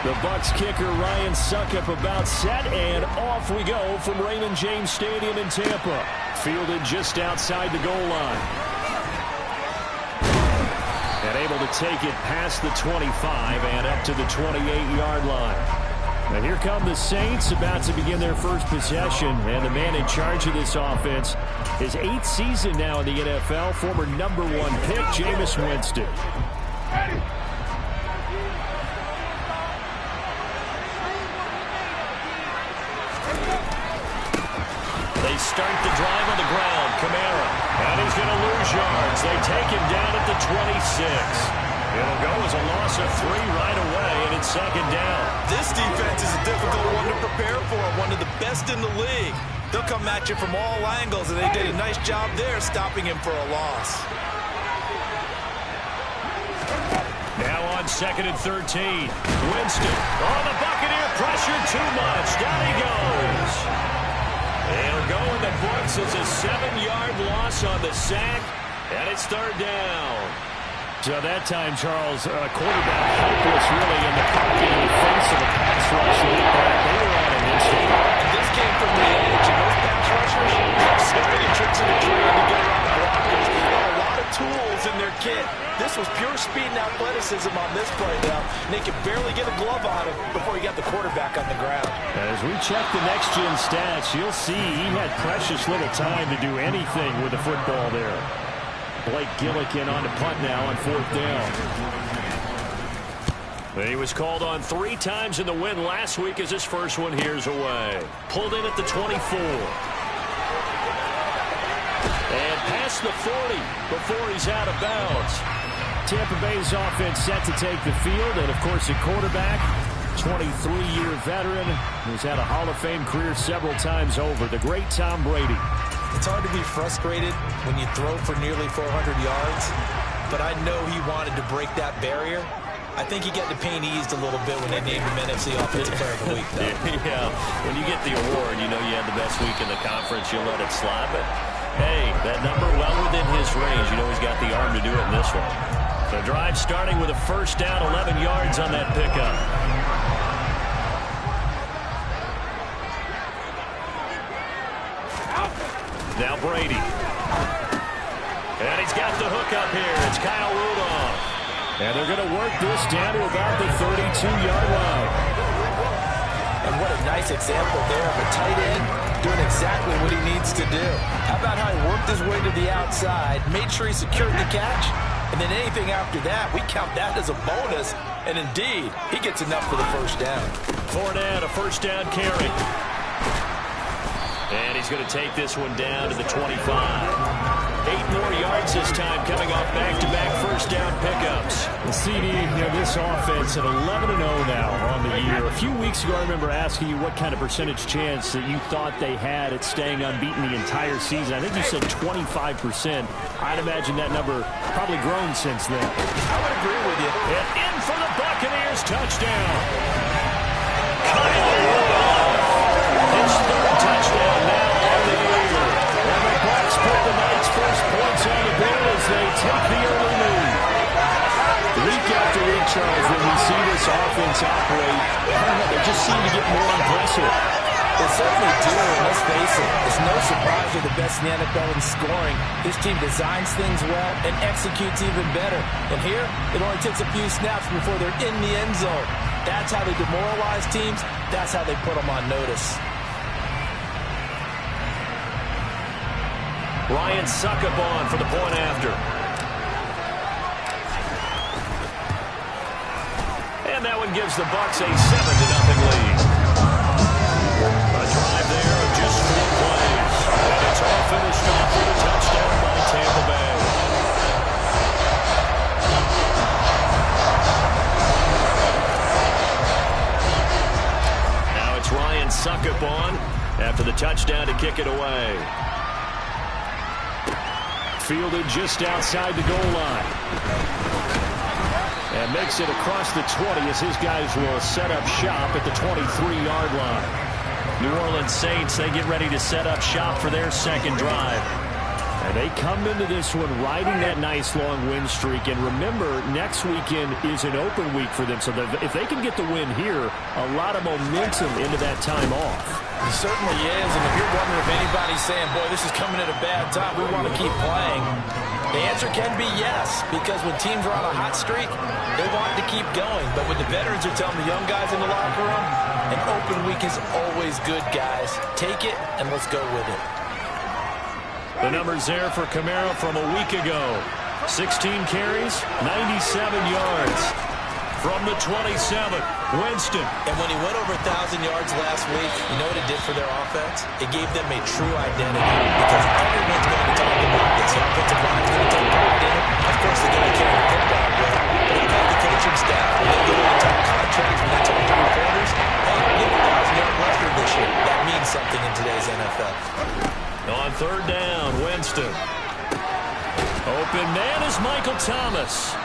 The Bucs kicker Ryan Succop about set, and off we go from Raymond James Stadium in Tampa. Fielded just outside the goal line. And able to take it past the 25 and up to the 28-yard line. And here come the Saints, about to begin their first possession. And the man in charge of this offense, his 8th season now in the NFL, former #1 pick, Jameis Winston. They start the drive on the ground. Kamara. And he's going to lose yards. They take him down at the 26. It'll go as a loss of 3 right away, and it's 2nd down. This defense is a difficult one to prepare for, one of the best in the league. They'll come at you from all angles, and they did a nice job there stopping him for a loss. Now on 2nd and 13. Winston. Oh, the Buccaneer pressure too much. Down he goes. It'll go in the books as a 7-yard loss on the sack, and it's 3rd down. So that time, Charles, quarterback helpless really in the pocket in the face of a pass rush. They were on an instant. This came from the edge, and those pass rushers have so many tricks in the trade to get around blockers. They have a lot of tools in their kit. This was pure speed and athleticism on this play now. They could barely get a glove on him before he got the quarterback on the ground. As we check the next-gen stats, you'll see he had precious little time to do anything with the football there. Blake Gillikin on the punt now on 4th down. He was called on 3 times in the win last week as his first one here's away. Pulled in at the 24. And past the 40 before he's out of bounds. Tampa Bay's offense set to take the field, and of course a quarterback, 23-year veteran, who's had a Hall of Fame career several times over, the great Tom Brady. It's hard to be frustrated when you throw for nearly 400 yards, but I know he wanted to break that barrier. I think he got the pain eased a little bit when they named him NFC Offensive Player of the Week, though. Yeah, when you get the award, you know you had the best week in the conference, you'll let it slide, but hey, that number well within his range. You know he's got the arm to do it in this one. The drive starting with a 1st down, 11 yards on that pickup. Now Brady. And he's got the hook up here. It's Kyle Rudolph. And they're going to work this down to about the 32-yard line. And what a nice example there of a tight end doing exactly what he needs to do. How about how he worked his way to the outside, made sure he secured the catch, and then anything after that, we count that as a bonus. And indeed, he gets enough for the 1st down. Fournette, a 1st down carry. And he's going to take this one down to the 25. 8 more yards this time coming off back-to-back 1st down pickups. The CD, this offense at 11-0 now on the year. A few weeks ago, I remember asking you what kind of percentage chance that you thought they had at staying unbeaten the entire season. I think you said 25%. I'd imagine that number probably grown since then. I would agree with you. And in for the Buccaneers, touchdown. Kyle Rudolph. His 3rd touchdown now on the year. And the Bucs put the Knights' first points on the board as they take the early lead. Week after week, Charles, when we see this offense operate, they just seem to get more impressive. They certainly do, and let's face it, it's no surprise they're the best in the NFL in scoring. This team designs things well and executes even better. And here, it only takes a few snaps before they're in the end zone. That's how they demoralize teams. That's how they put them on notice. Ryan Succop on for the point after. And that one gives the Bucs a 7-0 lead. A drive there of just 4 plays. And it's all finished off with a touchdown by Tampa Bay. Now it's Ryan Succop on after the touchdown to kick it away. Fielded just outside the goal line. And makes it across the 20 as his guys will set up shop at the 23-yard line. New Orleans Saints, they get ready to set up shop for their 2nd drive. And they come into this one riding that nice long win streak. And remember, next weekend is an open week for them. So if they can get the win here, a lot of momentum into that time off. It certainly is. And if you're wondering if anybody's saying, boy, this is coming at a bad time, we want to keep playing, the answer can be yes. Because when teams are on a hot streak, they want to keep going. But when the veterans are telling the young guys in the locker room, an open week is always good, guys. Take it, and let's go with it. The numbers there for Kamara from a week ago. 16 carries, 97 yards. From the 27, Winston. And when he went over 1,000 yards last week, you know what it did for their offense? It gave them a true identity. Because everyone's going to talk about this. The offensive line's going to take pride in it. Of course, they're going to carry the football well. But I love the coaching staff. When they go into top contracts, when they talk to reporters, hey, we have a 1,000-yard record this year. That means something in today's NFL. On third down, Winston. Open man is Michael Thomas.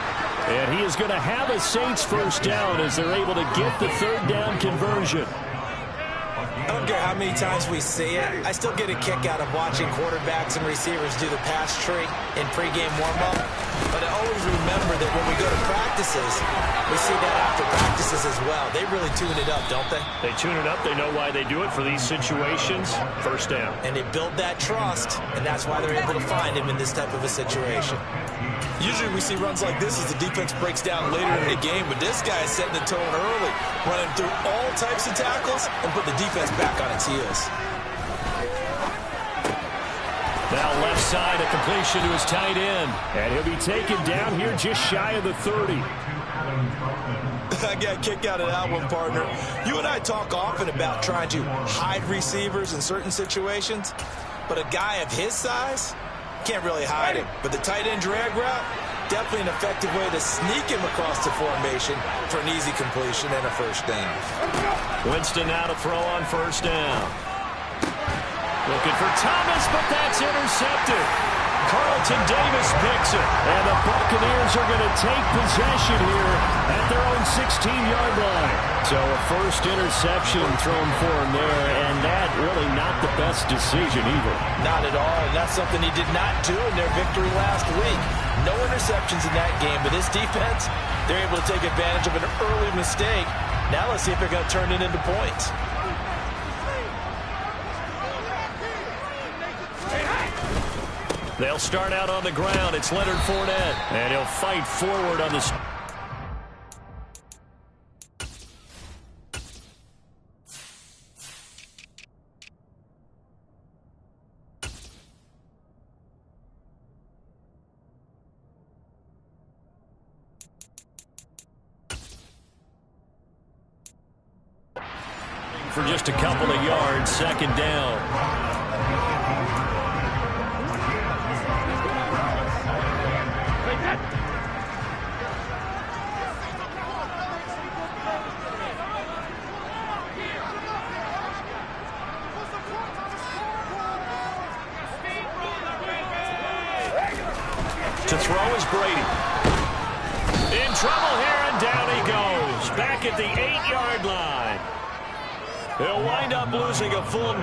And he is going to have a Saints first down as they're able to get the third down conversion. I don't care how many times we see it. I still get a kick out of watching quarterbacks and receivers do the pass tree in pregame warm-up. But I always remember that when we go to practices, we see that after practices as well. They really tune it up, don't they? They tune it up. They know why they do it for these situations. First down. And they build that trust, and that's why they're able to find him in this type of a situation. Usually we see runs like this as the defense breaks down later in the game, but this guy is setting the tone early, running through all types of tackles and put the defense back on its heels. Now left side, a completion to his tight end. And he'll be taken down here just shy of the 30. I got a kick out of that one, partner. You and I talk often about trying to hide receivers in certain situations, but a guy of his size can't really hide him. But the tight end drag route, definitely an effective way to sneak him across the formation for an easy completion and a first down. Winston now to throw on first down. Looking for Thomas, but that's intercepted. Carlton Davis picks it. And the Buccaneers are going to take possession here at their own 16-yard line. So a first interception thrown for him there, and that really not the best decision either. Not at all, and that's something he did not do in their victory last week. No interceptions in that game, but this defense, they're able to take advantage of an early mistake. Now let's see if they're going to turn it into points. They'll start out on the ground. It's Leonard Fournette. And he'll fight forward on this. For just a couple of yards, second down. To throw is Brady. In trouble here, and down he goes. Back at the 8-yard line. He'll wind up losing a full...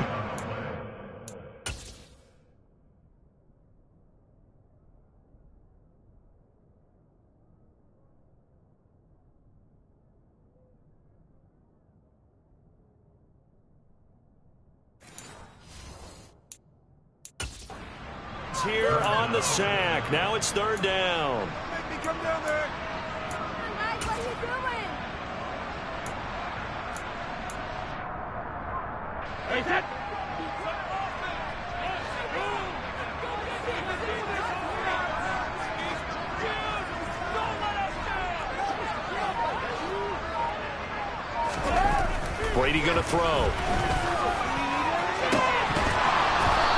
here on the sack. Now it's third down. Make me come down there. Mike, what are you doing? Hey, that. Brady going to throw.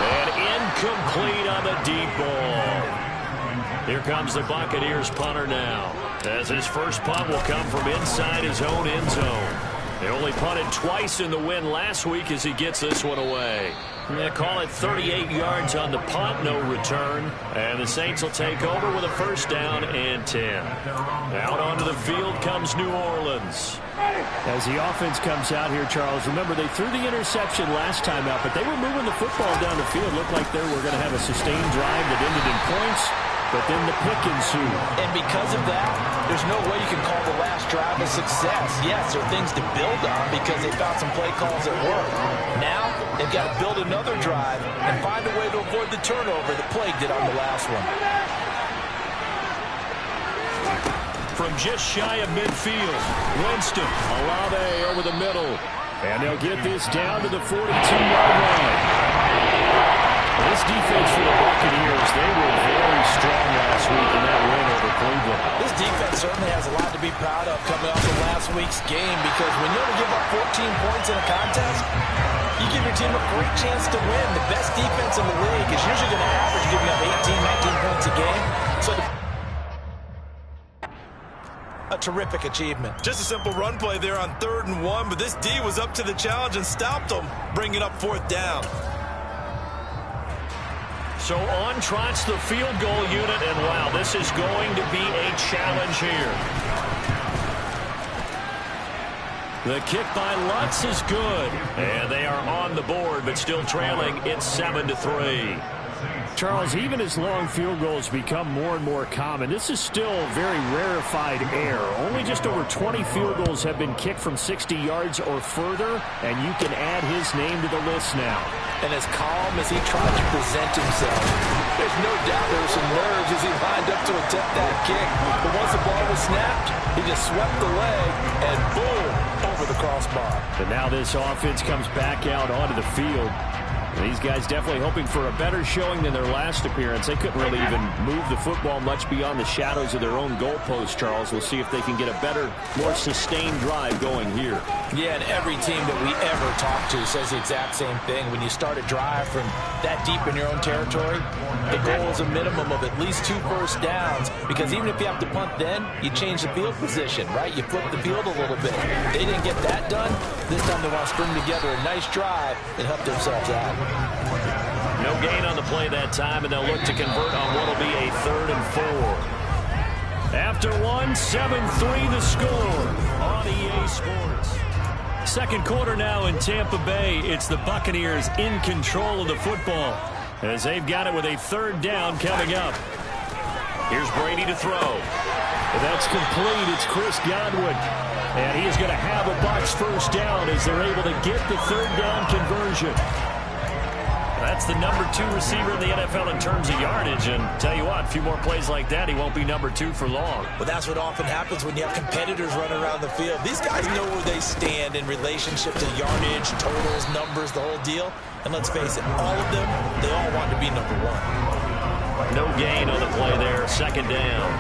And incomplete on the deep ball. Here comes the Buccaneers punter now, as his first punt will come from inside his own end zone. They only punted twice in the win last week as he gets this one away. They call it 38 yards on the punt, no return. And the Saints will take over with a first down and 10. Out onto the field comes New Orleans. As the offense comes out here, Charles, remember they threw the interception last time out, but they were moving the football down the field. Looked like they were going to have a sustained drive that ended in points, but then the pick ensued. And because of that, there's no way you can call the last drive a success. Yes, there are things to build on because they found some play calls that work. Now, they've got to build another drive and find a way to avoid the turnover the Plague did on the last one. From just shy of midfield, Winston, Olave over the middle. And they'll get this down to the 42-yard line. This defense for the Buccaneers, they were very strong last week in that win over Cleveland. This defense certainly has a lot to be proud of coming off of last week's game because when you only give up 14 points in a contest, you give your team a great chance to win. The best defense in the league is usually going to average giving up 18, 19 points a game. So a terrific achievement. Just a simple run play there on 3rd and 1, but this D was up to the challenge and stopped them, bringing up 4th down. So on trots the field goal unit, and wow, this is going to be a challenge here. The kick by Lutz is good, and they are on the board, but still trailing. It's 7-3. Charles, even as long field goals become more and more common, this is still very rarefied air. Only just over 20 field goals have been kicked from 60 yards or further, and you can add his name to the list now. And as calm as he tried to present himself, there's no doubt there were some nerves as he lined up to attempt that kick. But once the ball was snapped, he just swept the leg, and boom, over the crossbar. But now this offense comes back out onto the field. These guys definitely hoping for a better showing than their last appearance. They couldn't really even move the football much beyond the shadows of their own goalpost, Charles. We'll see if they can get a better, more sustained drive going here. Yeah, and every team that we ever talk to says the exact same thing. When you start a drive from that deep in your own territory, the goal is a minimum of at least 2 first downs, because even if you have to punt then, you change the field position, right? You flip the field a little bit. They didn't get that done. This time they want to string together a nice drive and help themselves out. No gain on the play that time, and they'll look to convert on what will be a 3rd and 4. After 7-3 the score on EA Sports. Second quarter now in Tampa Bay. It's the Buccaneers in control of the football as they've got it with a 3rd down coming up. Here's Brady to throw. That's complete. It's Chris Godwin. And he is going to have a Bucs first down as they're able to get the 3rd down conversion. That's the number 2 receiver in the NFL in terms of yardage. And tell you what, a few more plays like that, he won't be number 2 for long. Well, that's what often happens when you have competitors running around the field. These guys know where they stand in relationship to yardage, totals, numbers, the whole deal. And let's face it, all of them, they all want to be number 1. No gain on the play there, 2nd down.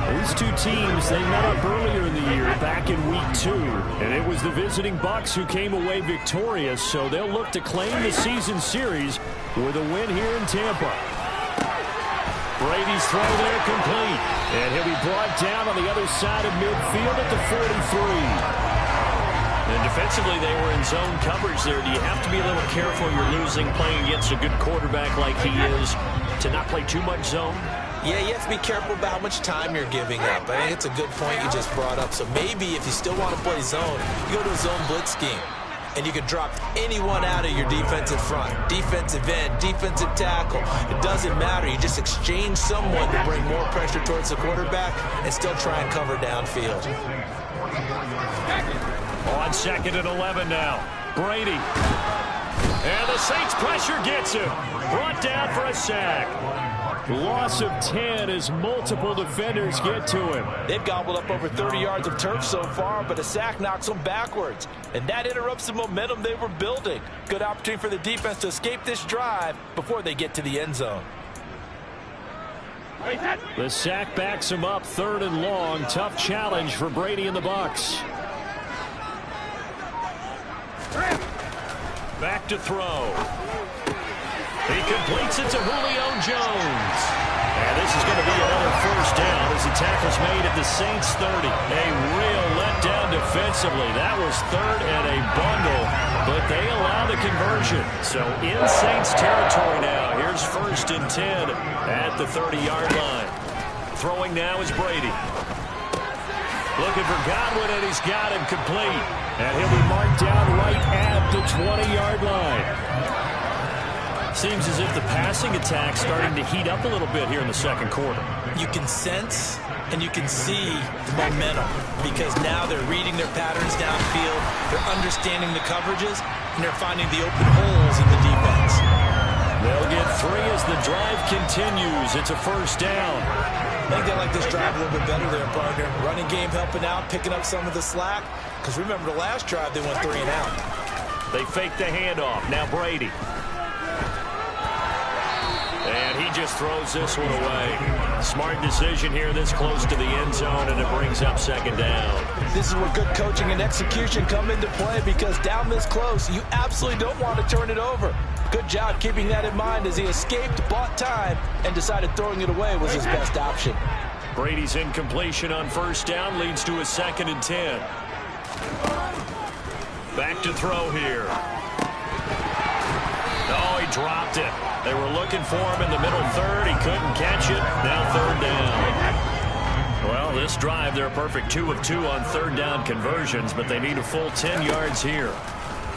These two teams, they met up earlier in the year, back in week 2. And it was the visiting Bucs who came away victorious, so they'll look to claim the season series with a win here in Tampa. Brady's throw there complete. And he'll be brought down on the other side of midfield at the 43. And defensively, they were in zone coverage there. Do you have to be a little careful you're losing playing against a good quarterback like he is to not play too much zone? Yeah, you have to be careful about how much time you're giving up. I think it's a good point you just brought up. So maybe if you still want to play zone, you go to a zone blitz scheme. And you can drop anyone out of your defensive front. Defensive end, defensive tackle. It doesn't matter. You just exchange someone to bring more pressure towards the quarterback and still try and cover downfield. On 2nd and 11 now. Brady. And the Saints pressure gets him. Brought down for a sack. Loss of 10 as multiple defenders get to him. They've gobbled up over 30 yards of turf so far, but a sack knocks them backwards. And that interrupts the momentum they were building. Good opportunity for the defense to escape this drive before they get to the end zone. The sack backs him up, 3rd and long. Tough challenge for Brady and the Bucs. Back to throw. He completes it to Julio Jones. And this is going to be another first down as the tackle's made at the Saints 30. A real letdown broke down defensively. That was third and a bundle, but they allow the conversion. So in Saints territory now. Here's 1st and 10 at the 30-yard line. Throwing now is Brady. Looking for Godwin, and he's got him complete. And he'll be marked down right at the 20-yard line. Seems as if the passing attack's starting to heat up a little bit here in the second quarter. You can sense and you can see the momentum because now they're reading their patterns downfield, they're understanding the coverages, and they're finding the open holes in the defense. They'll get 3 as the drive continues. It's a 1st down. I think they like this drive a little bit better there, partner. Running game helping out, picking up some of the slack. Because remember the last drive, they went 3 and out. They fake the handoff. Now Brady. And he just throws this one away. Smart decision here this close to the end zone, and it brings up 2nd down. This is where good coaching and execution come into play because down this close, you absolutely don't want to turn it over. Good job keeping that in mind as he escaped, bought time, and decided throwing it away was his best option. Brady's incompletion on 1st down leads to a 2nd and 10. Back to throw here. Oh, he dropped it. They were looking for him in the middle third. He couldn't catch it. Now 3rd down. Well, this drive, they're a perfect 2 of 2 on 3rd down conversions, but they need a full 10 yards here.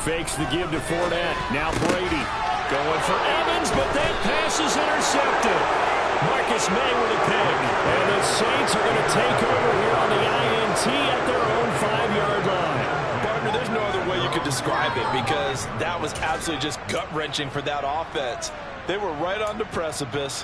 Fakes the give to Fournette. Now Brady going for Evans, but that pass is intercepted. Marcus May with a pick. And the Saints are going to take over here on the INT at their own 5-yard line. Partner, there's no other way you could describe it because that was absolutely just gut-wrenching for that offense. They were right on the precipice.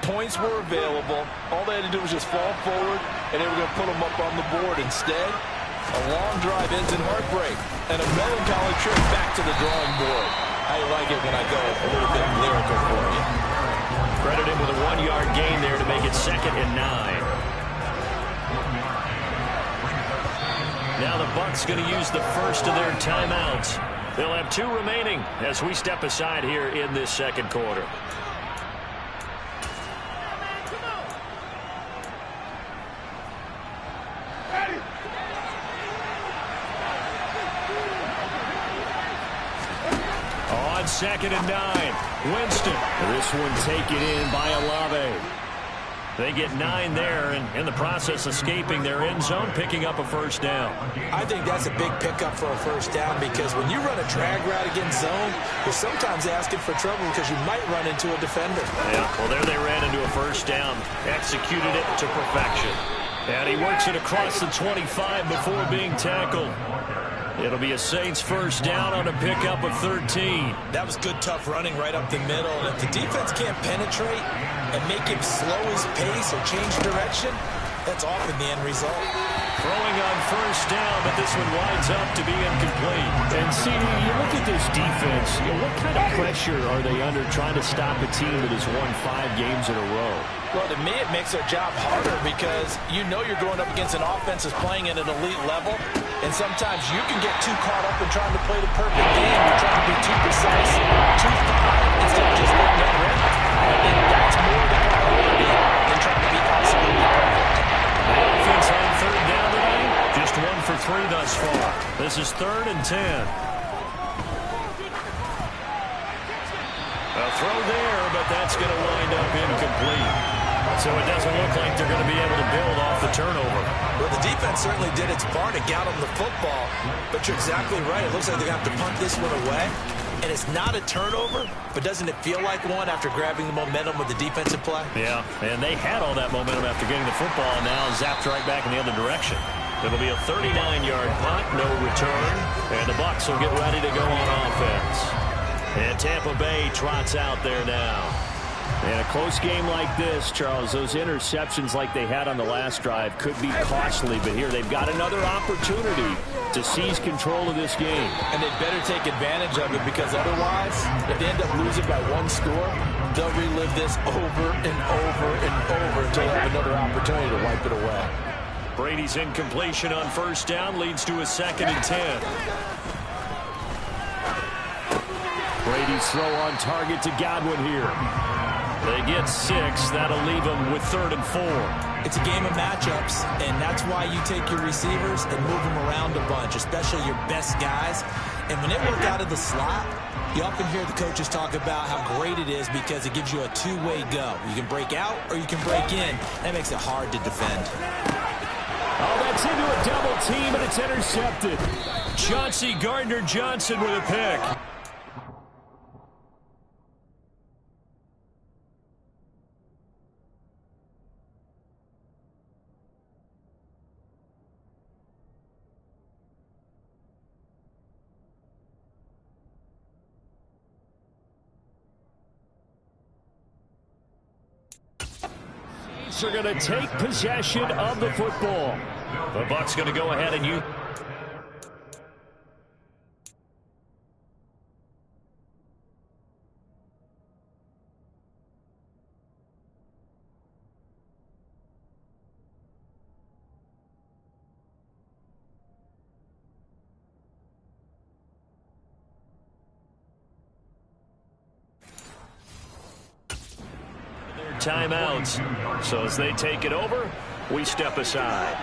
Points were available. All they had to do was just fall forward, and they were going to put them up on the board. Instead, a long drive ends in heartbreak and a melancholy trip back to the drawing board. I like it when I go a little bit lyrical for you. Credit him with a 1-yard gain there to make it 2nd and 9. Now the Bucs going to use the first of their timeouts. They'll have 2 remaining as we step aside here in this second quarter. On 2nd and 9, Winston. This one taken in by Olave. They get 9 there, and in the process escaping their end zone, picking up a 1st down. I think that's a big pickup for a 1st down because when you run a drag route against zone, you're sometimes asking for trouble because you might run into a defender. Yeah, well, there they ran into a 1st down, executed it to perfection. And he works it across the 25 before being tackled. It'll be a Saints 1st down on a pickup of 13. That was good, tough running right up the middle. And if the defense can't penetrate and make him slow his pace or change direction, that's often the end result. Throwing on 1st down, but this one winds up to be incomplete. And see, you look at this defense, what kind of pressure are they under trying to stop a team that has won 5 games in a row? Well, to me, it makes their job harder because you know you're going up against an offense that's playing at an elite level, and sometimes you can get too caught up in trying to play the perfect game. You're trying to be too precise, too fine, instead of just letting it rip. And that's more the priority than trying to be absolutely perfect. The offense on 3rd down tonight, just 1 for 3 thus far. This is 3rd and 10. A throw there, but that's going to wind up incomplete. So it doesn't look like they're going to be able to build off the turnover. Well, the defense certainly did its part to get them the football, but you're exactly right. It looks like they're going to have to punt this one away. And it's not a turnover, but doesn't it feel like one after grabbing the momentum with the defensive play? Yeah, and they had all that momentum after getting the football, and now zapped right back in the other direction. It'll be a 39-yard punt, no return, and the Bucs will get ready to go on offense. And Tampa Bay trots out there now. In a close game like this, Charles, those interceptions like they had on the last drive could be costly, but here they've got another opportunity to seize control of this game. And they better take advantage of it because otherwise, if they end up losing by 1 score, they'll relive this over and over and over until they have another opportunity to wipe it away. Brady's incompletion on 1st down leads to a 2nd and 10. Brady's throw on target to Godwin here. They get 6. That'll leave them with 3rd and 4. It's a game of matchups, and that's why you take your receivers and move them around a bunch, especially your best guys. And when they work out of the slot, you often hear the coaches talk about how great it is because it gives you a two-way go. You can break out or you can break in. That makes it hard to defend. Oh, that's into a double team, and it's intercepted. Chauncey Gardner-Johnson with a pick. Are going to take possession of the football. The Bucs going to go ahead and use. Timeouts. So as they take it over, we step aside.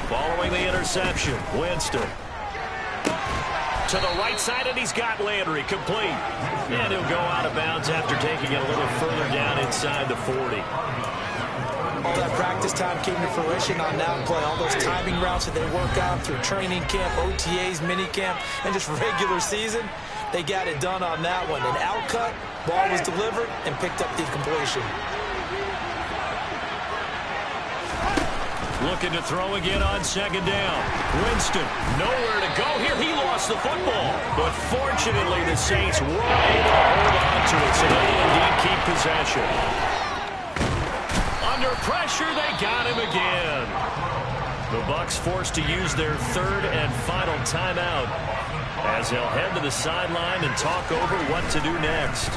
Following the interception, Winston. To the right side, and he's got Landry complete. And he'll go out of bounds after taking it a little further down inside the 40. All that practice time came to fruition on that play. All those timing routes that they work out through training camp, OTAs, mini camp, and just regular season. They got it done on that one. An out cut, ball was delivered, and picked up the completion. Looking to throw again on second down. Winston, nowhere to go here. He lost the football. But fortunately, the Saints were able to hold on to it, so they indeed keep possession. Under pressure, they got him again. The Bucs forced to use their third and final timeout as they'll head to the sideline and talk over what to do next.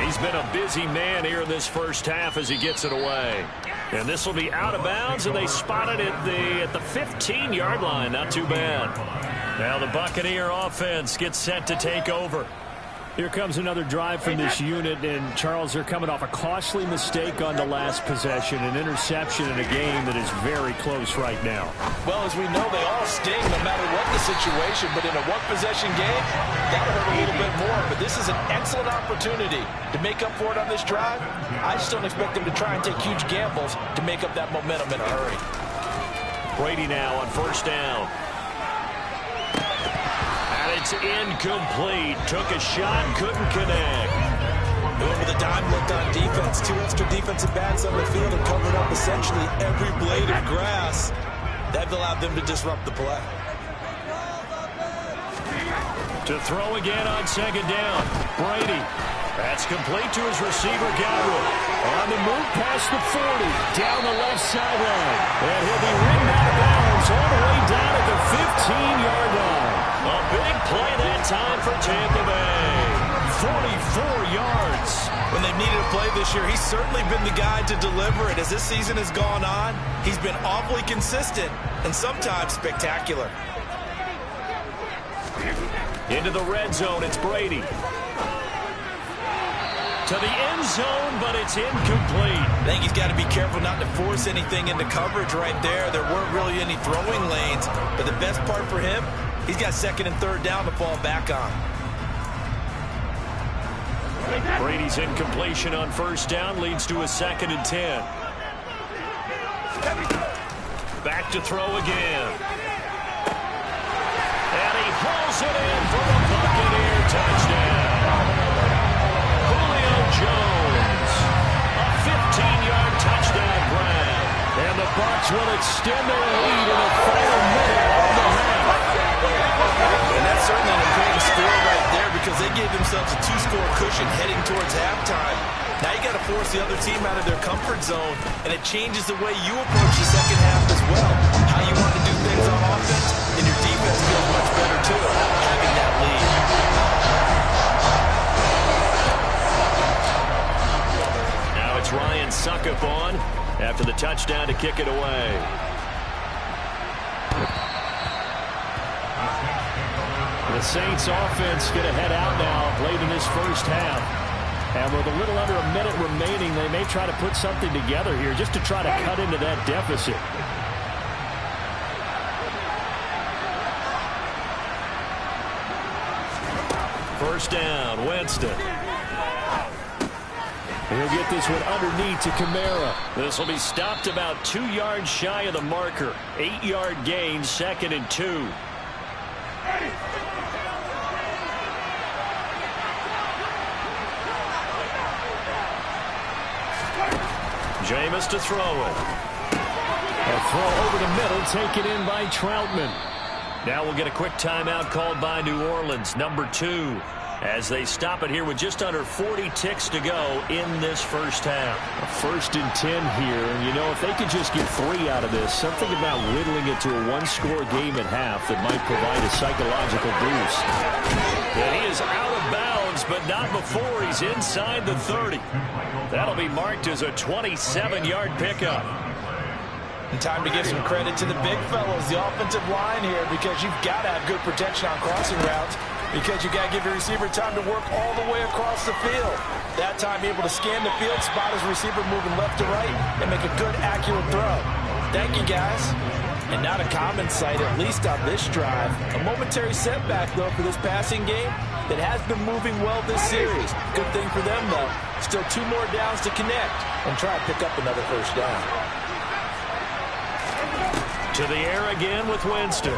He's been a busy man here in this first half as he gets it away. And this will be out of bounds, and they spot it at the 15-yard line. Not too bad. Now the Buccaneer offense gets set to take over. Here comes another drive from this unit, and Charles, they're coming off a costly mistake on the last possession, an interception in a game that is very close right now. Well, as we know, they all sting no matter what the situation, but in a one-possession game, that'll hurt a little bit more. But this is an excellent opportunity to make up for it on this drive. I just don't expect them to try and take huge gambles to make up that momentum in a hurry. Brady now on first down. It's incomplete. Took a shot, couldn't connect. Going with a dime look on defense. Two extra defensive backs on the field and covered up essentially every blade of grass. That allowed them to disrupt the play. To throw again on second down. Brady. That's complete to his receiver, Godwin. On the move past the 40. Down the left sideline. And he'll be ridden out of bounds all the way down at the 15-yard line. A big play that time for Tampa Bay. 44 yards. When they've needed a play this year, he's certainly been the guy to deliver it. As this season has gone on, he's been awfully consistent and sometimes spectacular. Into the red zone, it's Brady. To the end zone, but it's incomplete. I think he's got to be careful not to force anything into coverage right there. There weren't really any throwing lanes, but the best part for him, he's got second and third down to fall back on. Brady's incompletion on first down leads to a 2nd and 10. Back to throw again. And he hauls it in for the Buccaneer touchdown. Julio Jones. A 15-yard touchdown grab. And the Bucs will extend their lead in the final minute of the half. And that's certainly an important score right there because they gave themselves a 2-score cushion heading towards halftime. Now you got to force the other team out of their comfort zone, and it changes the way you approach the second half as well. How you want to do things on offense, and your defense feels much better too, having that lead. Now it's Ryan Succop on after the touchdown to kick it away. The Saints offense going to head out now late in this first half. And with a little under a minute remaining, they may try to put something together here just to try to cut into that deficit. First down, Winston. He'll get this one underneath to Kamara. This will be stopped about 2 yards shy of the marker. 8-yard gain, 2nd and 2. Jameis to throw it. A throw over the middle, taken in by Troutman. Now we'll get a quick timeout called by New Orleans, number 2, as they stop it here with just under 40 ticks to go in this first half. A 1st and 10 here, and you know, if they could just get 3 out of this, something about whittling it to a 1-score game at half that might provide a psychological boost. And he is out of bounds, but not before he's inside the 30. That'll be marked as a 27-yard pickup. And time to give some credit to the big fellows, the offensive line here, because you've got to have good protection on crossing routes, because you got to give your receiver time to work all the way across the field. That time able to scan the field, spot his receiver moving left to right, and make a good, accurate throw. Thank you, guys. And not a common sight, at least on this drive. A momentary setback, though, for this passing game that has been moving well this series. Good thing for them, though. Still 2 more downs to connect and try to pick up another first down. To the air again with Winston.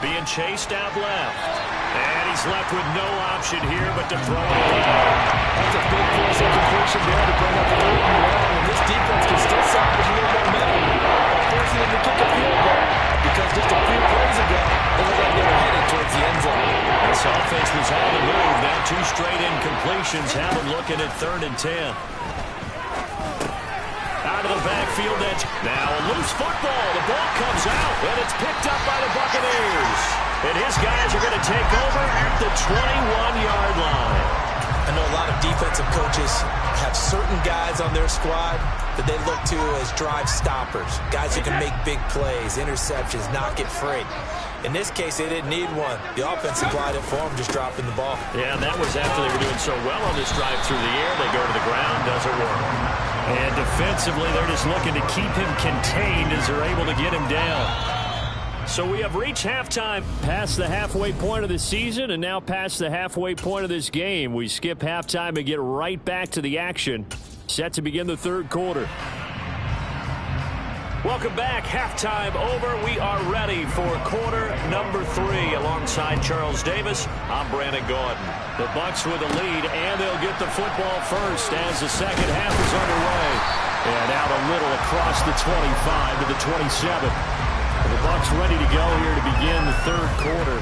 Being chased out left. And he's left with no option here but to throw it away. That's a big force of completion there to bring up the 3rd and long. And this defense can still salvage a little momentum by forcing them to kick a field goal. Because just a few plays ago, they looked like they were headed towards the end zone. This offense was on the move. Now 2 straight incompletions have them looking at 3rd and 10. Out of the backfield, that's now a loose football. The ball comes out, and it's picked up by the Buccaneers. And his guys are going to take over at the 21-yard line. I know a lot of defensive coaches have certain guys on their squad that they look to as drive stoppers, guys who can make big plays, interceptions, knock it free. In this case, they didn't need one. The offense supplied it for them, just dropping the ball. Yeah, and that was after they were doing so well on this drive through the air. They go to the ground, doesn't work. And defensively, they're just looking to keep him contained as they're able to get him down. So we have reached halftime. Past the halfway point of the season and now past the halfway point of this game. We skip halftime and get right back to the action. Set to begin the 3rd quarter. Welcome back. Halftime over. We are ready for quarter number 3. Alongside Charles Davis, I'm Brandon Gaudin. The Bucs with a lead, and they'll get the football first as the second half is underway. And out a little across the 25 to the 27. And the Bucs ready to go here to begin the 3rd quarter.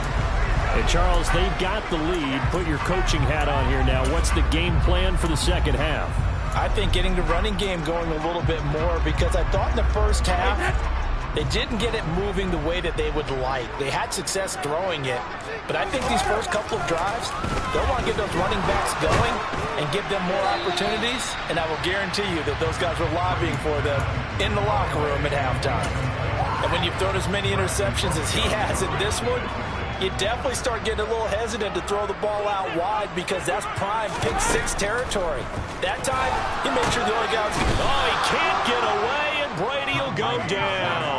And Charles, they've got the lead. Put your coaching hat on here now. What's the game plan for the second half? I think getting the running game going a little bit more, because I thought in the first half they didn't get it moving the way that they would like. They had success throwing it, but I think these first couple of drives, they'll want to get those running backs going and give them more opportunities, and I will guarantee you that those guys were lobbying for them in the locker room at halftime. And when you've thrown as many interceptions as he has in this one, you definitely start getting a little hesitant to throw the ball out wide, because that's prime pick-6 territory. That time, he made sure the other guys... Oh, he can't get away, and Brady will go down.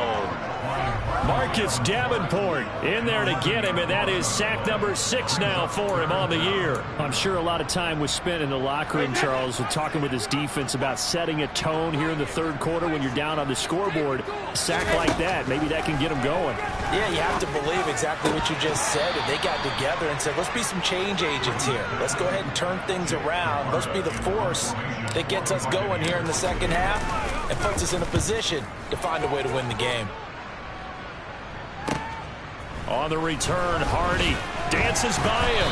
Marcus Davenport in there to get him, and that is sack number 6 now for him on the year. I'm sure a lot of time was spent in the locker room, Charles, with talking with his defense about setting a tone here in the 3rd quarter when you're down on the scoreboard. A sack like that, maybe that can get him going. Yeah, you have to believe exactly what you just said. And they got together and said, let's be some change agents here. Let's go ahead and turn things around. Let's be the force that gets us going here in the second half and puts us in a position to find a way to win the game. On the return, Hardy dances by him.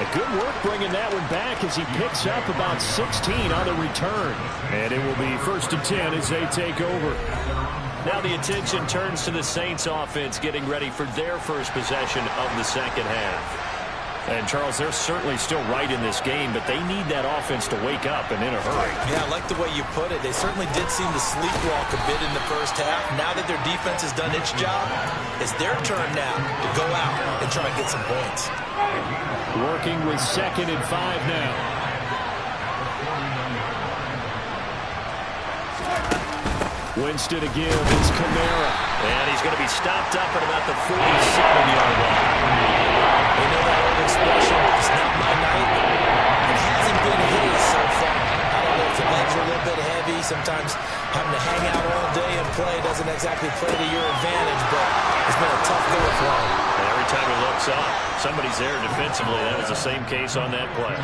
And good work bringing that one back as he picks up about 16 on the return. And it will be 1st and 10 as they take over. Now the attention turns to the Saints offense getting ready for their first possession of the second half. And, Charles, they're certainly still right in this game, but they need that offense to wake up and in a hurry. Yeah, I like the way you put it. They certainly did seem to sleepwalk a bit in the first half. Now that their defense has done its job, it's their turn now to go out and try and get some points. Working with 2nd and 5 now. Winston again. It's Kamara. And he's going to be stopped up at about the 47-yard line. You know that old expression, it's not my night. It hasn't been his so far. I don't know if the legs are a little bit heavy. Sometimes having to hang out all day and play doesn't exactly play to your advantage, but it's been a tough go for him. And every time he looks up, somebody's there defensively. That was the same case on that play.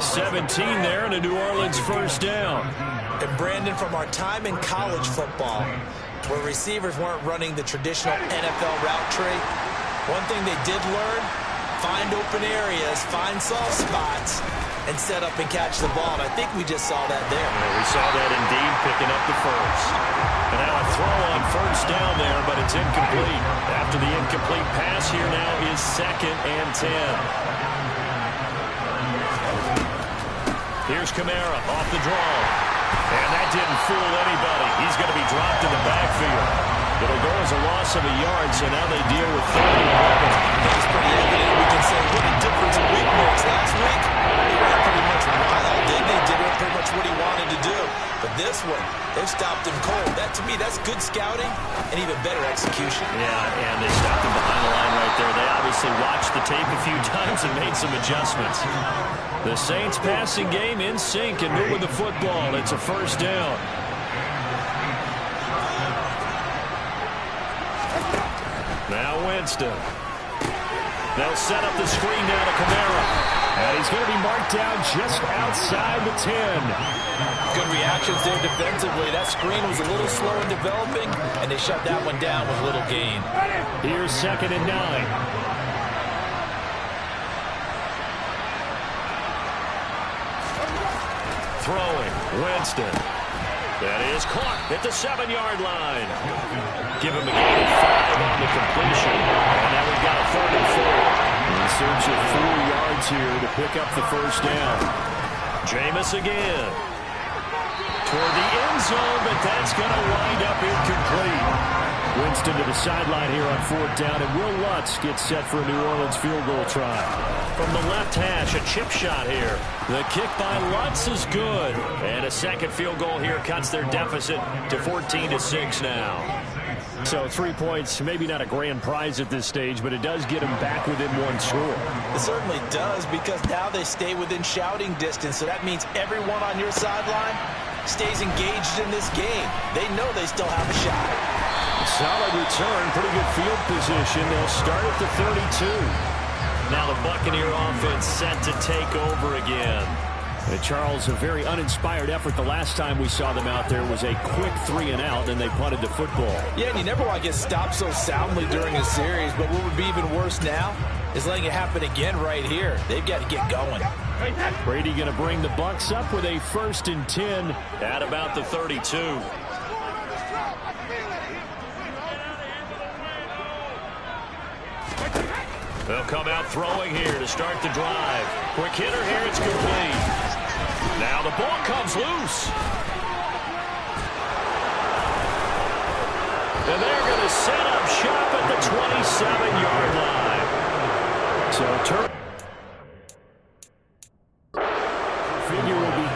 17 there and a New Orleans first down. And Brandon, from our time in college football, where receivers weren't running the traditional NFL route tree, one thing they did learn, find open areas, find soft spots, and set up and catch the ball. And I think we just saw that there. Yeah, we saw that indeed, picking up the first. And now a throw on first down there, but it's incomplete. After the incomplete pass, here now is 2nd and 10. Here's Kamara off the draw. And that didn't fool anybody. He's going to be dropped in the backfield. It'll go as a loss of a yard, so now they deal with 30-11. It's pretty evident. We can say what a difference a week makes. Last week, they ran pretty much wild all day. They did pretty much what he wanted to do. But this one, they've stopped him cold. That, to me, that's good scouting and even better execution. Yeah, and they stopped him behind the line right there. They obviously watched the tape a few times and made some adjustments. The Saints passing game in sync and moving the football. It's a first down. Now Winston. They'll set up the screen down to Kamara. And he's going to be marked down just outside the 10. Good reactions there defensively. That screen was a little slow in developing, and they shut that one down with little gain. Here's 2nd and 9. Throwing, Winston. That is caught at the 7-yard line. Give him a gain of 5 on the completion. And now we've got a 3rd and 4. In search of 4 yards here to pick up the first down. Jameis again. Toward the end zone, but that's going to wind up incomplete. Winston to the sideline here on 4th down, and Will Lutz gets set for a New Orleans field goal try. From the left hash, a chip shot here. The kick by Lutz is good. And a second field goal here cuts their deficit to 14-6 now. So 3 points, maybe not a grand prize at this stage, but it does get them back within 1 score. It certainly does, because now they stay within shouting distance, so that means everyone on your sideline stays engaged in this game. They know they still have a shot. Solid return, pretty good field position. They'll start at the 32. Now the Buccaneer offense set to take over again. And Charles, a very uninspired effort the last time we saw them out there was a quick 3-and-out, and they punted the football. Yeah, and you never want to get stopped so soundly during a series, but what would be even worse now is letting it happen again right here. They've got to get going. Brady going to bring the Bucs up with a 1st and 10 at about the 32. They'll come out throwing here to start the drive. Quick hitter here, it's complete. Now the ball comes loose. And they're going to set up shop at the 27-yard line. So turn. Figure will be.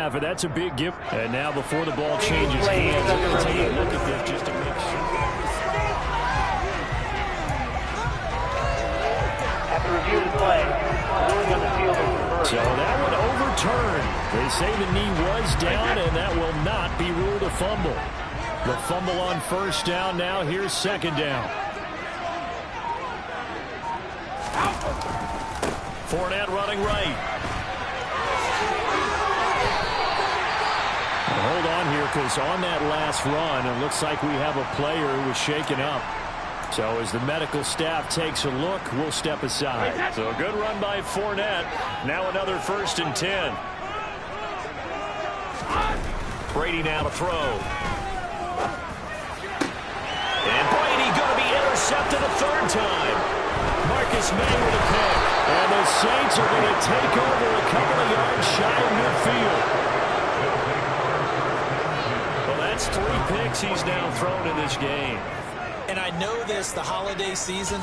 And that's a big gift. And now before the ball changes hands, we'll take a look at this just to make sure. After review the play, ruling on the field is reversed. So that one overturned. They say the knee was down, and that will not be ruled a fumble. The fumble on first down. Now here's 2nd down. Fournette running right. hold on here, because on that last run, it looks like we have a player who was shaken up. So as the medical staff takes a look, we'll step aside. So a good run by Fournette. Now another 1st and 10. Brady now to throw. And Brady going to be intercepted a 3rd time. Marcus May with a pick. And the Saints are going to take over a couple of yards shy of midfield. Well, that's 3 picks he's now thrown in this game. And I know this, the holiday season,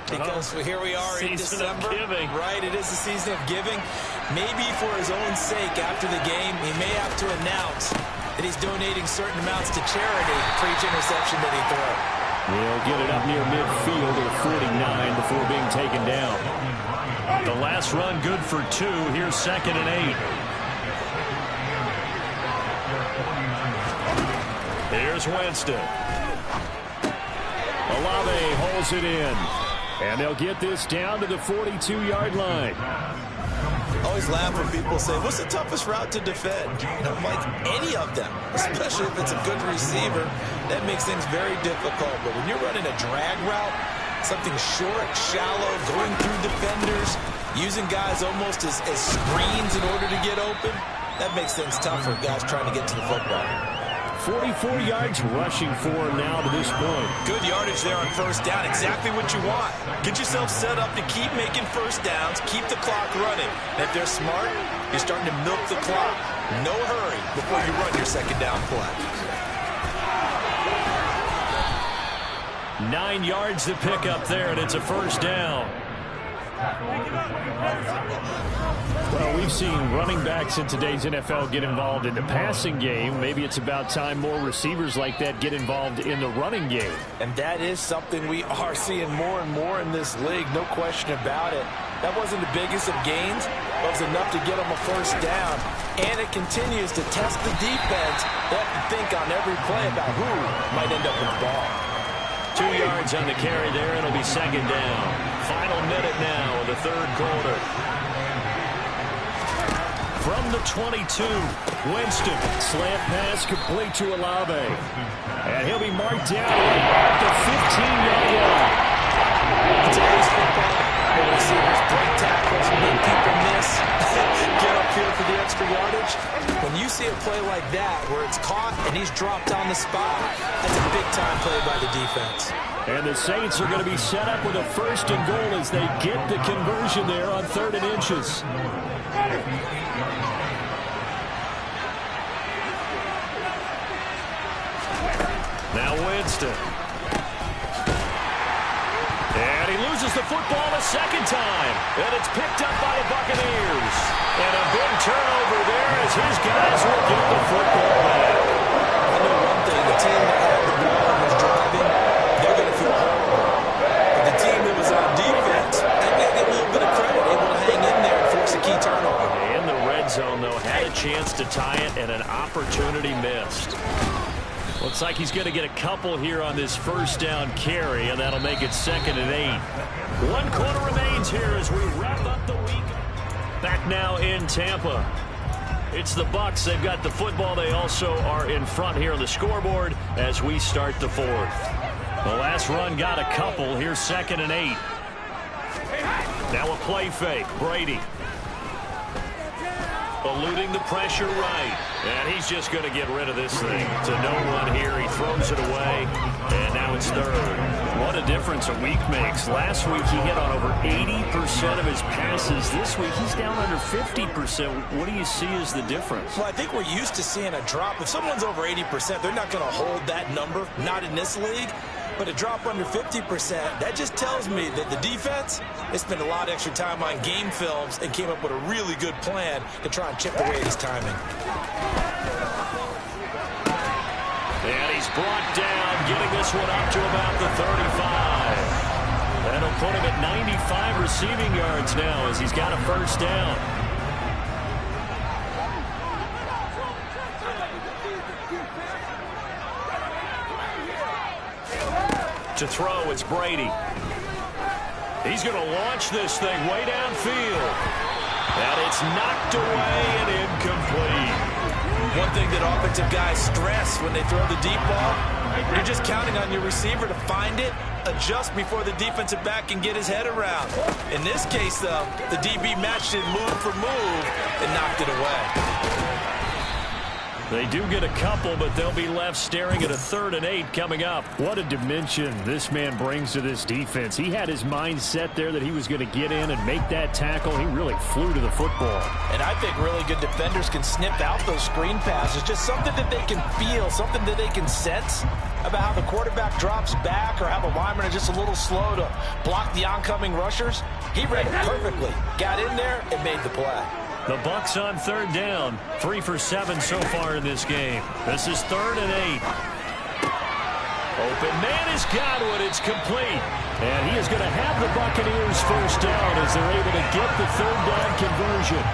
because here we are in December. Giving. Right, it is the season of giving. Maybe for his own sake after the game, he may have to announce that he's donating certain amounts to charity for each interception that he throws. He'll get it up near midfield at 49 before being taken down. The last run good for 2. Here's 2nd and 8. Here's Winston. Olave holds it in. And they'll get this down to the 42-yard line. I always laugh when people say, what's the toughest route to defend? I'm like, any of them, especially if it's a good receiver. That makes things very difficult. But when you're running a drag route, something short, shallow, going through defenders, using guys almost as screens in order to get open, that makes things tough for guys trying to get to the football. 44 yards rushing for him now to this point. Good yardage there on 1st down. Exactly what you want. Get yourself set up to keep making 1st downs, keep the clock running. And if they're smart, you're starting to milk the clock. No hurry before you run your 2nd down play. 9 yards to pick up there, and it's a 1st down. Well, we've seen running backs in today's NFL get involved in the passing game. Maybe it's about time more receivers like that get involved in the running game. And that is something we are seeing more and more in this league, no question about it. That wasn't the biggest of gains, but it was enough to get them a 1st down. And it continues to test the defense. They have to think on every play about who might end up with the ball. 2 yards on the carry there. It'll be 2nd down. Final minute now of the 3rd quarter. From the 22, Winston. Slant pass complete to Olave. And he'll be marked down at the 15-yard line. In today's football, the receivers break tackles, make people miss, get upfield for the extra yardage. When you see a play like that where it's caught and he's dropped on the spot, that's a big-time play by the defense. And the Saints are going to be set up with a 1st and goal as they get the conversion there on 3rd and inches. Now Winston. And he loses the football a 2nd time. And it's picked up by the Buccaneers. And a big turnover there as his guys will get the football back. I know one thing, the team that had the ball and was driving, they're going to feel horrible. But the team that was on defense, they may get a little bit of credit, able to hang in there and force a key turnover. In the red zone, though, had a chance to tie it and an opportunity missed. Looks like he's going to get a couple here on this 1st down carry, and that'll make it 2nd and 8. 1 quarter remains here as we wrap up the week. Back now in Tampa. It's the Bucs. They've got the football. They also are in front here on the scoreboard as we start the 4th. The last run got a couple. Here's 2nd and 8. Now a play fake. Brady. Eluding the pressure right. And he's just going to get rid of this thing. To no one here. He throws it away. And now it's 3rd. What a difference a week makes. Last week he hit on over 80% of his passes. This week he's down under 50%. What do you see as the difference? Well, I think we're used to seeing a drop. If someone's over 80%, they're not going to hold that number. Not in this league. But a drop under 50%, that just tells me that the defense, they spent a lot of extra time on game films and came up with a really good plan to try and chip away at his timing. And he's brought down, getting this one up to about the 35. That'll put him at 95 receiving yards now as he's got a 1st down. To throw, it's Brady. He's going to launch this thing way downfield. And it's knocked away and incomplete. One thing that offensive guys stress when they throw the deep ball, you're just counting on your receiver to find it, adjust before the defensive back can get his head around. In this case, though, the DB matched it move for move and knocked it away. They do get a couple, but they'll be left staring at a 3rd and 8 coming up. What a dimension this man brings to this defense. He had his mind set there that he was going to get in and make that tackle. He really flew to the football. And I think really good defenders can snip out those screen passes. Just something that they can feel, something that they can sense about how the quarterback drops back or how the linemen are just a little slow to block the oncoming rushers. He read it perfectly. Got in there and made the play. The Bucs on 3rd down. 3 for 7 so far in this game. This is 3rd and 8. Open man is Godwin. It's complete. And he is going to have the Buccaneers first down as they're able to get the 3rd down conversion.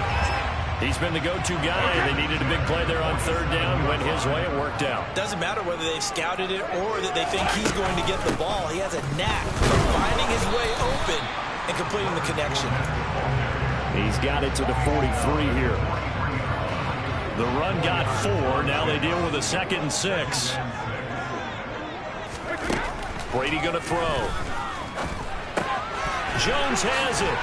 He's been the go-to guy. They needed a big play there on 3rd down. Went his way. It worked out. Doesn't matter whether they've scouted it or that they think he's going to get the ball. He has a knack for finding his way open and completing the connection. He's got it to the 43 here. The run got 4. Now they deal with a 2nd and 6. Brady going to throw. Jones has it.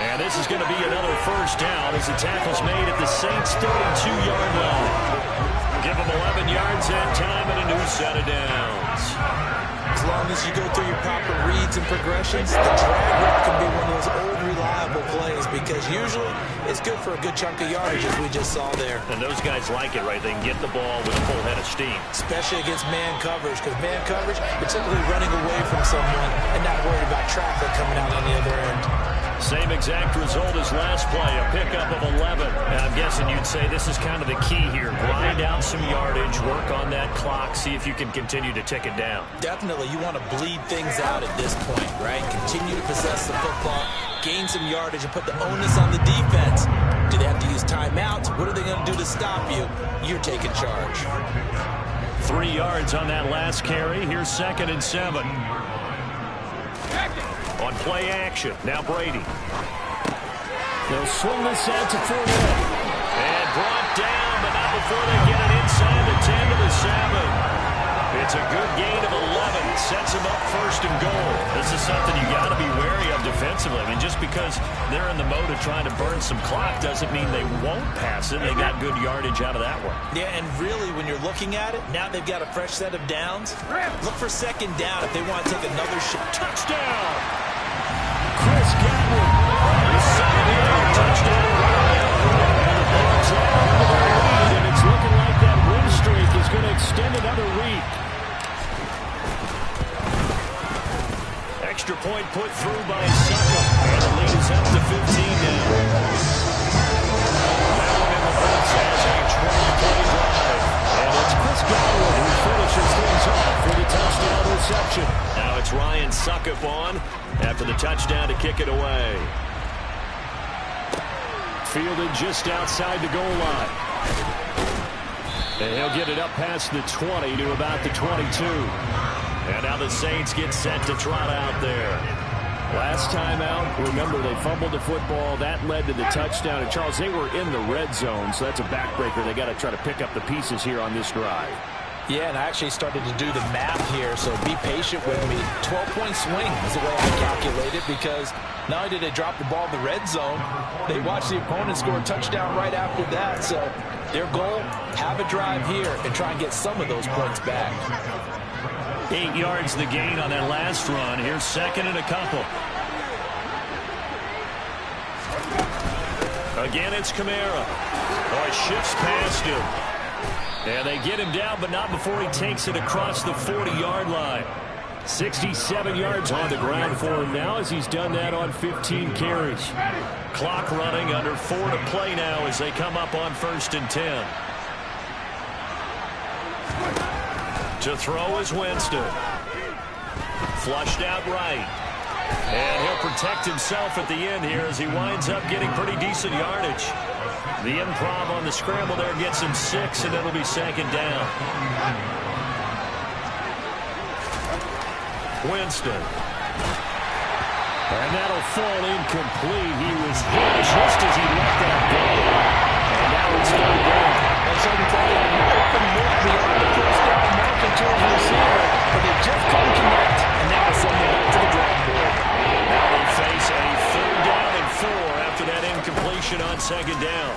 And this is going to be another first down as the tackle's made at the Saints' 32-yard line. Give them 11 yards that time and a new set of downs. As long as you go through your proper reads and progressions, the drag route can be one of those old reliable plays because usually it's good for a good chunk of yardage as we just saw there. And those guys like it, right? They can get the ball with a full head of steam. Especially against man coverage because man coverage, you're typically running away from someone and not worried about traffic coming out on the other end. Same exact result as last play, a pickup of 11. And I'm guessing you'd say this is kind of the key here. Grind out some yardage, work on that clock, see if you can continue to tick it down. Definitely, you want to bleed things out at this point, right? Continue to possess the football, gain some yardage, and put the onus on the defense. Do they have to use timeouts? What are they going to do to stop you? You're taking charge. 3 yards on that last carry. Here's 2nd and 7. On play action, now Brady. They'll swing this out to Fournette. And brought down, but not before they get it inside the 10 to the 7. It's a good gain of 11. Sets them up 1st and goal. This is something you got to be wary of defensively. I mean, just because they're in the mode of trying to burn some clock doesn't mean they won't pass it. They got good yardage out of that one. Yeah, and really, when you're looking at it, now they've got a fresh set of downs. Look for 2nd down if they want to take another shot. Touchdown! Chris Godwin. The 7-yard touchdown. And the Bucs have the lead, and it's looking like that win streak is going to extend another week. Extra point put through by Suckup. And the lead is up to 15 now. That one in the Bucs has a 20-play drive. And it's Chris Godwin who finishes things off with a touchdown reception. Now it's Ryan Suckup on after the touchdown to kick it away. Fielded just outside the goal line. And he'll get it up past the 20 to about the 22. And now the Saints get set to trot out there. Last time out, remember they fumbled the football. That led to the touchdown. And Charles, they were in the red zone, so that's a backbreaker. They got to try to pick up the pieces here on this drive. Yeah, and I actually started to do the math here, so be patient with me. 12-point swing is the way I calculate it because not only did they drop the ball in the red zone, they watched the opponent score a touchdown right after that. So their goal, have a drive here and try and get some of those points back. 8 yards the gain on that last run. Here's 2nd and a couple. Again, it's Kamara. Oh, he shifts past him. And they get him down, but not before he takes it across the 40-yard line. 67 yards on the ground for him now as he's done that on 15 carries. Clock running, under 4 to play now as they come up on 1st and 10. To throw is Winston. Flushed out right. And he'll protect himself at the end here as he winds up getting pretty decent yardage. The improv on the scramble there gets him 6, and it'll be 2nd down. Winston. And that'll fall incomplete. He was hit just as he let that go. And now it's 3rd down. just couldn't connect, and that will send them back to the drawing board. Now they face a 3rd down and 4 after that incompletion on 2nd down.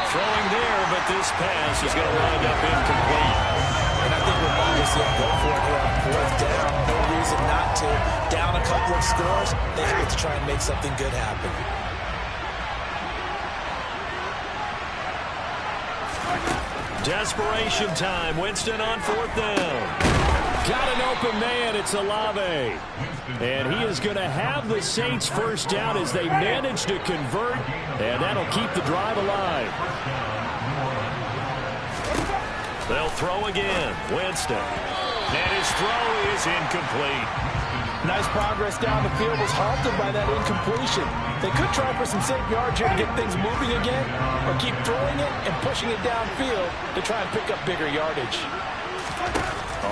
Throwing there, but this pass is going to wind up incomplete. And I think Romano's going to go for it here on 4th down. No reason not to. Down a couple of scores, they have to try and make something good happen. Desperation time. Winston on 4th down. Got an open man. It's Olave. And he is going to have the Saints 1st down as they manage to convert. And that'll keep the drive alive. They'll throw again. Winston. And his throw is incomplete. Nice progress down the field was halted by that incompletion. They could try for some safe yards here to get things moving again, or keep throwing it and pushing it downfield to try and pick up bigger yardage.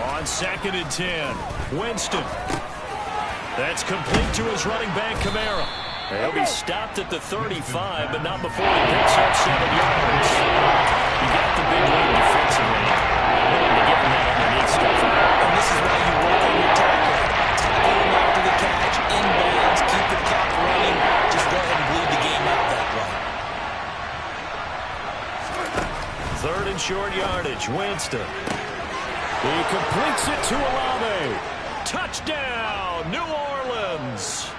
On 2nd and 10, Winston. That's complete to his running back, Kamara. He'll be stopped at the 35, but not before he picks up 7 yards. You got the big lead defensively. Willing to give him that underneath stuff. And this is why you work on your tackle. Tackle him after the catch, inbounds, keep the clock running. Just go ahead and bleed the game out that way. 3rd and short yardage, Winston. He completes it to Olave. Touchdown, New Orleans.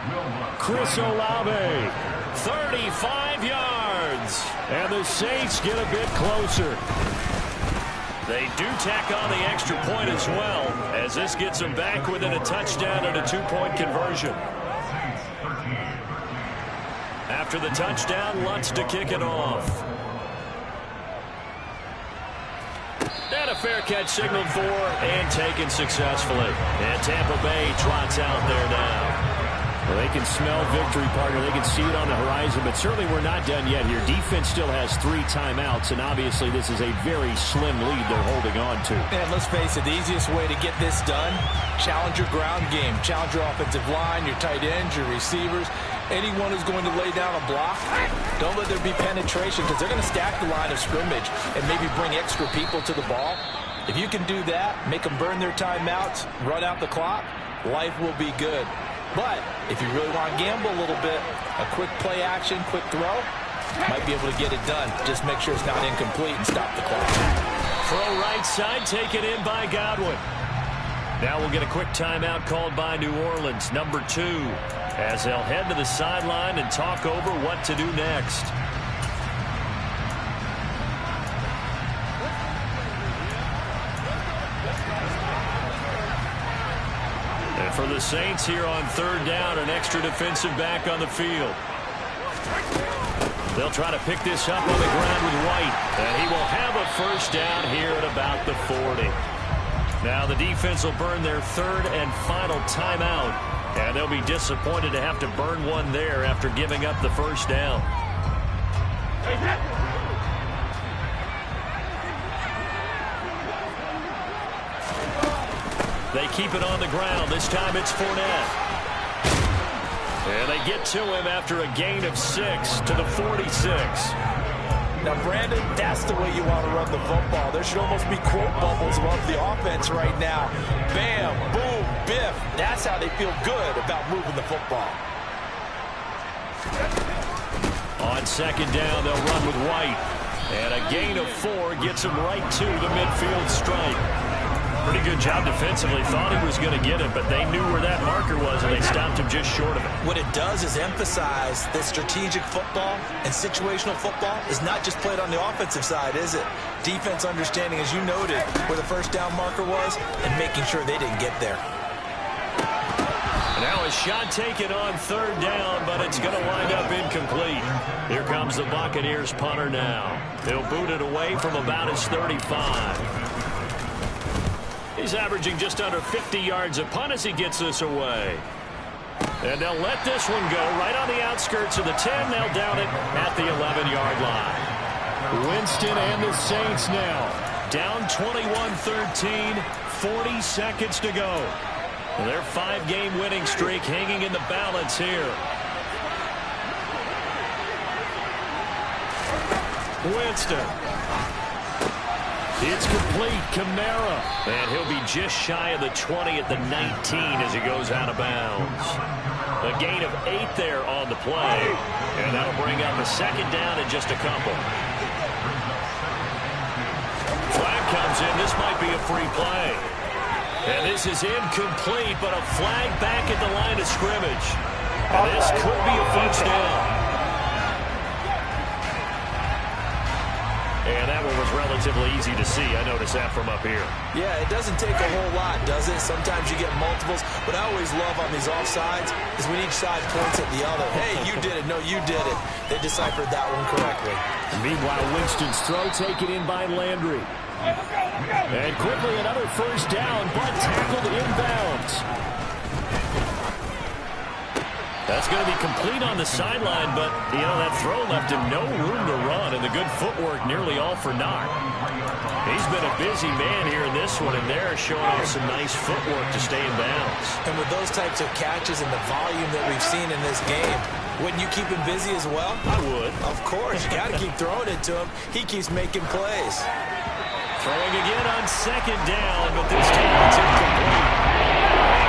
Chris Olave. 35 yards. And the Saints get a bit closer. They do tack on the extra point as well, as this gets them back within a touchdown and a 2-point conversion. After the touchdown, Lutz to kick it off. And a fair catch signaled for and taken successfully. And Tampa Bay trots out there now. Well, they can smell victory, partner. They can see it on the horizon, but certainly we're not done yet here. Defense still has 3 timeouts, and obviously this is a very slim lead they're holding on to. And let's face it, the easiest way to get this done, challenge your ground game. Challenge your offensive line, your tight ends, your receivers. Anyone who's going to lay down a block, don't let there be penetration, because they're going to stack the line of scrimmage and maybe bring extra people to the ball. If you can do that, make them burn their timeouts, run out the clock, life will be good. But if you really want to gamble a little bit, a quick play action, quick throw, might be able to get it done. Just make sure it's not incomplete and stop the clock. Throw right side, taken in by Godwin. Now we'll get a quick timeout called by New Orleans, number 2, as they'll head to the sideline and talk over what to do next. And for the Saints here on 3rd down, an extra defensive back on the field. They'll try to pick this up on the ground with White, and he will have a 1st down here at about the 40. Now the defense will burn their 3rd and final timeout, and they'll be disappointed to have to burn one there after giving up the 1st down. They keep it on the ground. This time it's Fournette. And they get to him after a gain of 6 to the 46. Now, Brandon, that's the way you want to run the football. There should almost be quote bubbles above the offense right now. Bam, boom, biff. That's how they feel good about moving the football. On 2nd down, they'll run with White. And a gain of 4 gets him right to the midfield stripe. Pretty good job defensively. Thought he was going to get him, but they knew where that marker was, and they stopped him just short of it. What it does is emphasize that strategic football and situational football is not just played on the offensive side, is it? Defense understanding, as you noted, where the 1st down marker was and making sure they didn't get there. Now a shot taken on 3rd down, but it's going to wind up incomplete. Here comes the Buccaneers punter now. He'll boot it away from about his 35. He's averaging just under 50 yards a punt as he gets this away. And they'll let this one go right on the outskirts of the 10. They'll down it at the 11-yard line. Winston and the Saints now. Down 21-13, 40 seconds to go. Their 5-game winning streak hanging in the balance here. Winston. It's complete. Kamara. And he'll be just shy of the 20 at the 19 as he goes out of bounds. A gain of 8 there on the play. And that'll bring up a second down in just a couple. Flag comes in. This might be a free play. And this is incomplete, but a flag back at the line of scrimmage. And this could be a first down. And that one was relatively easy to see. I noticed that from up here. Yeah, it doesn't take a whole lot, does it? Sometimes you get multiples. What I always love on these offsides is when each side points at the other. Hey, you did it. No, you did it. They deciphered that one correctly. Meanwhile, Winston's throw taken in by Landry. And quickly another first down, but tackled inbounds. That's going to be complete on the sideline, but, you know, that throw left him no room to run, and the good footwork nearly all for naught. He's been a busy man here in this one, and they're showing off some nice footwork to stay in bounds. And with those types of catches and the volume that we've seen in this game, wouldn't you keep him busy as well? I would. Of course. You got to keep throwing it to him. He keeps making plays. Throwing again on second down, but this time it's incomplete.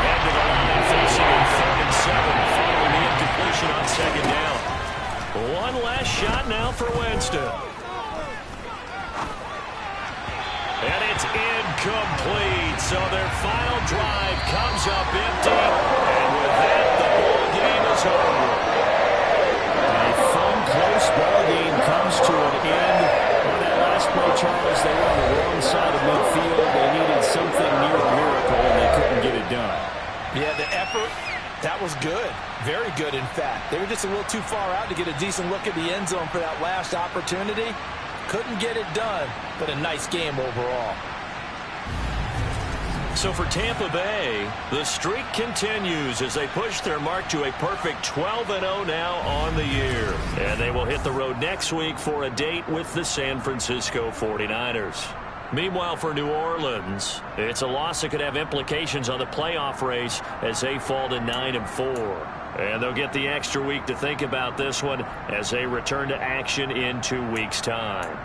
Head to the line, facing in 3rd and 7, following the incompletion on second down. One last shot now for Winston. And it's incomplete, so their final drive comes up empty, and with that, the ball game is over. A fun, close ball game comes to an end. On that last play, Charles, they were on the wrong side of midfield. They needed something near a miracle, and they couldn't get it done. Yeah, the effort, that was good. Very good, in fact. They were just a little too far out to get a decent look at the end zone for that last opportunity. Couldn't get it done, but a nice game overall. So for Tampa Bay, the streak continues as they push their mark to a perfect 12-0 now on the year. And they will hit the road next week for a date with the San Francisco 49ers. Meanwhile, for New Orleans, it's a loss that could have implications on the playoff race as they fall to 9-4. And they'll get the extra week to think about this one as they return to action in 2 weeks' time.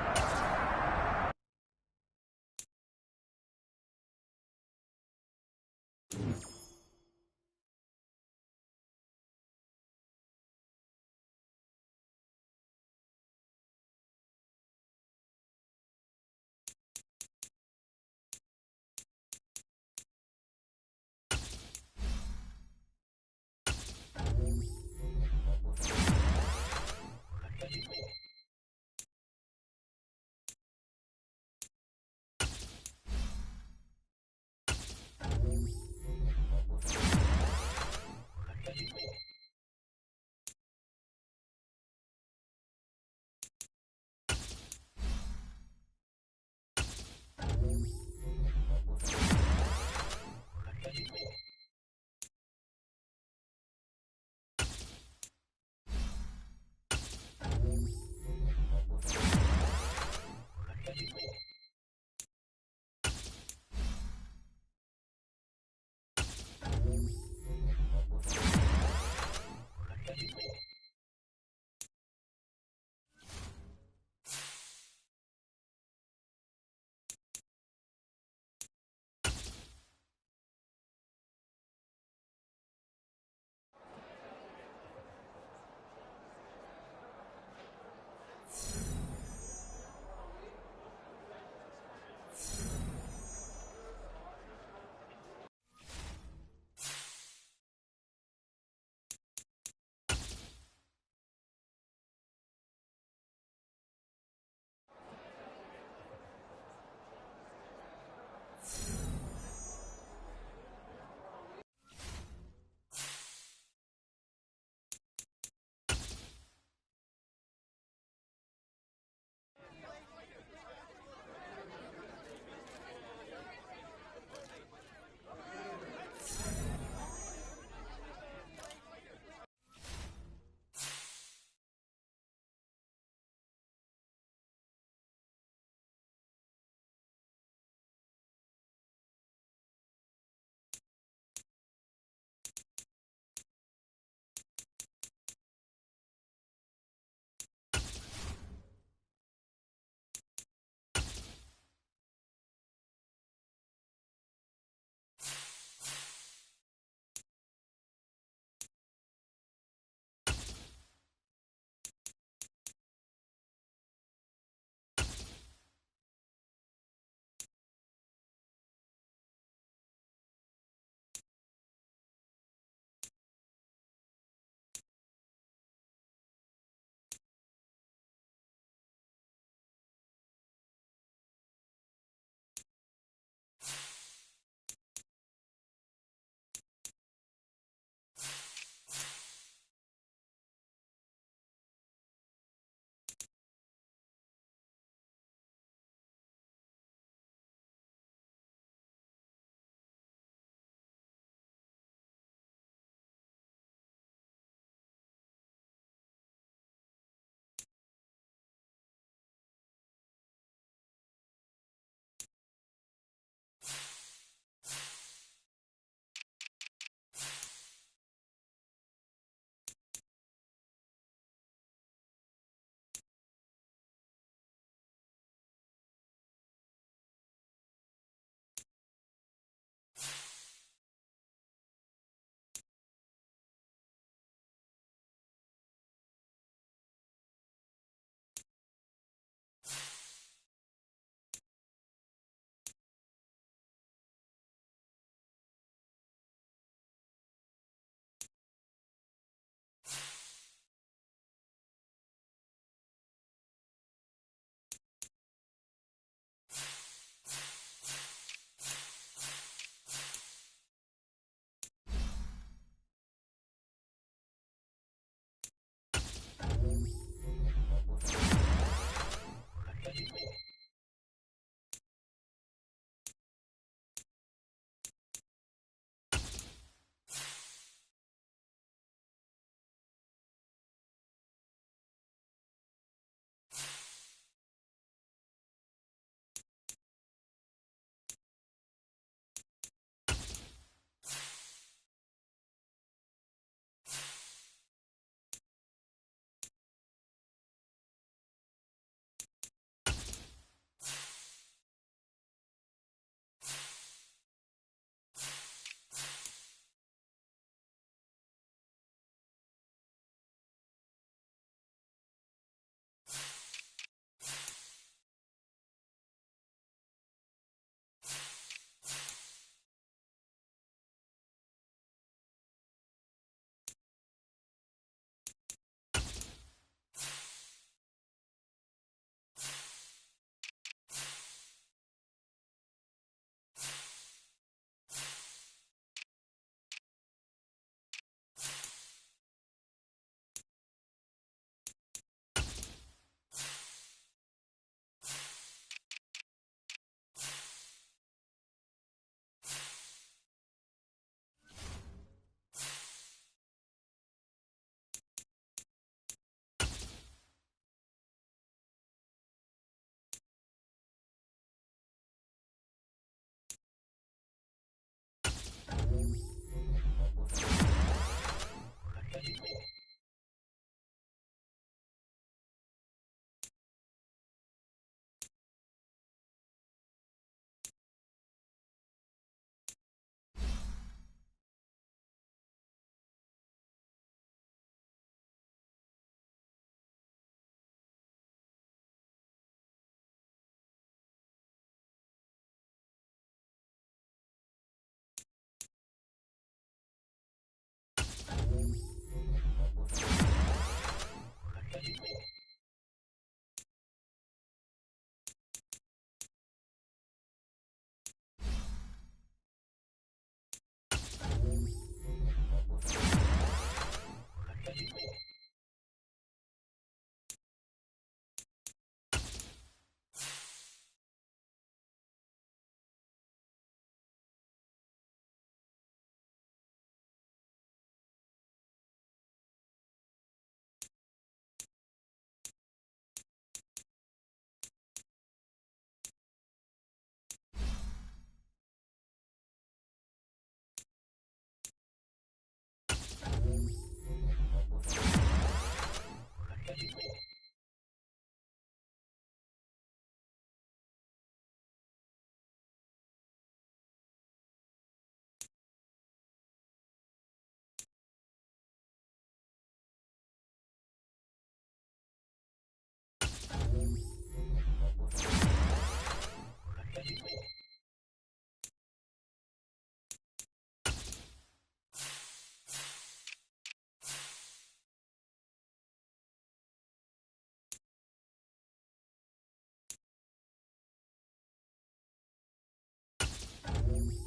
guys?